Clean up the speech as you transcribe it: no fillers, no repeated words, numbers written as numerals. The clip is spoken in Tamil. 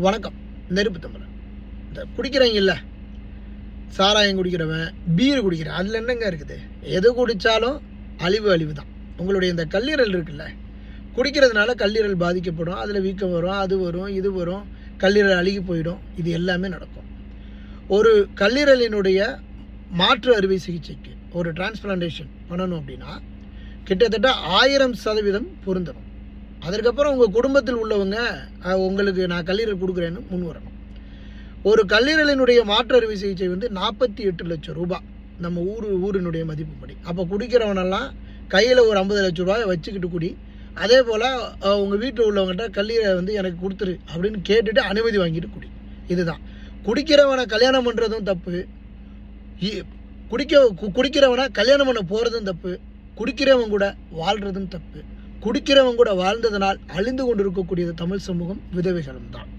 வணக்கம். நெருப்பு தமிழன். இந்த குடிக்கிறவங்க இல்லை, சாராயம் குடிக்கிறவன், பீர் குடிக்கிறவன், அதில் என்னங்க இருக்குது? எது குடித்தாலும் அழிவு தான். உங்களுடைய இந்த கல்லீரல் இருக்குல்ல, குடிக்கிறதுனால கல்லீரல் பாதிக்கப்படும், அதில் வீக்கம் வரும், அது வரும், இது வரும், கல்லீரல் அழுகி போயிடும். இது எல்லாமே நடக்கும். ஒரு கல்லீரலினுடைய மாற்று அறுவை சிகிச்சைக்கு ஒரு டிரான்ஸ்பிளான்டேஷன் பண்ணணும் அப்படின்னா கிட்டத்தட்ட 1000% பொருந்தணும். அதற்கப்புறம் உங்கள் குடும்பத்தில் உள்ளவங்க உங்களுக்கு நான் கல்லீரல் கொடுக்குறேன்னு முன் வரணும். ஒரு கல்லீரலினுடைய மாற்று அறுவை சிகிச்சை 48 லட்சம் ரூபாய் நம்ம ஊரினுடைய மதிப்புப்படி. அப்போ குடிக்கிறவனெல்லாம் கையில் ஒரு 50 லட்ச ரூபாயை வச்சுக்கிட்டு குடி. அதே போல் உங்கள் வீட்டில் உள்ளவங்ககிட்ட கல்லீரலை எனக்கு கொடுத்துரு அப்படின்னு கேட்டுட்டு அனுமதி வாங்கிட்டு குடி. இதுதான். குடிக்கிறவனை கல்யாணம் பண்ணுறதும் தப்பு, குடிக்கிறவனை கல்யாணம் பண்ண போகிறதும் தப்பு, குடிக்கிறவன் கூட வாழ்கிறதும் தப்பு. குடிக்கிறவன் கூட வாழ்ந்ததனால் அழிந்து கொண்டிருக்கக்கூடியது தமிழ் சமூகம், விதவைகளும் தான்.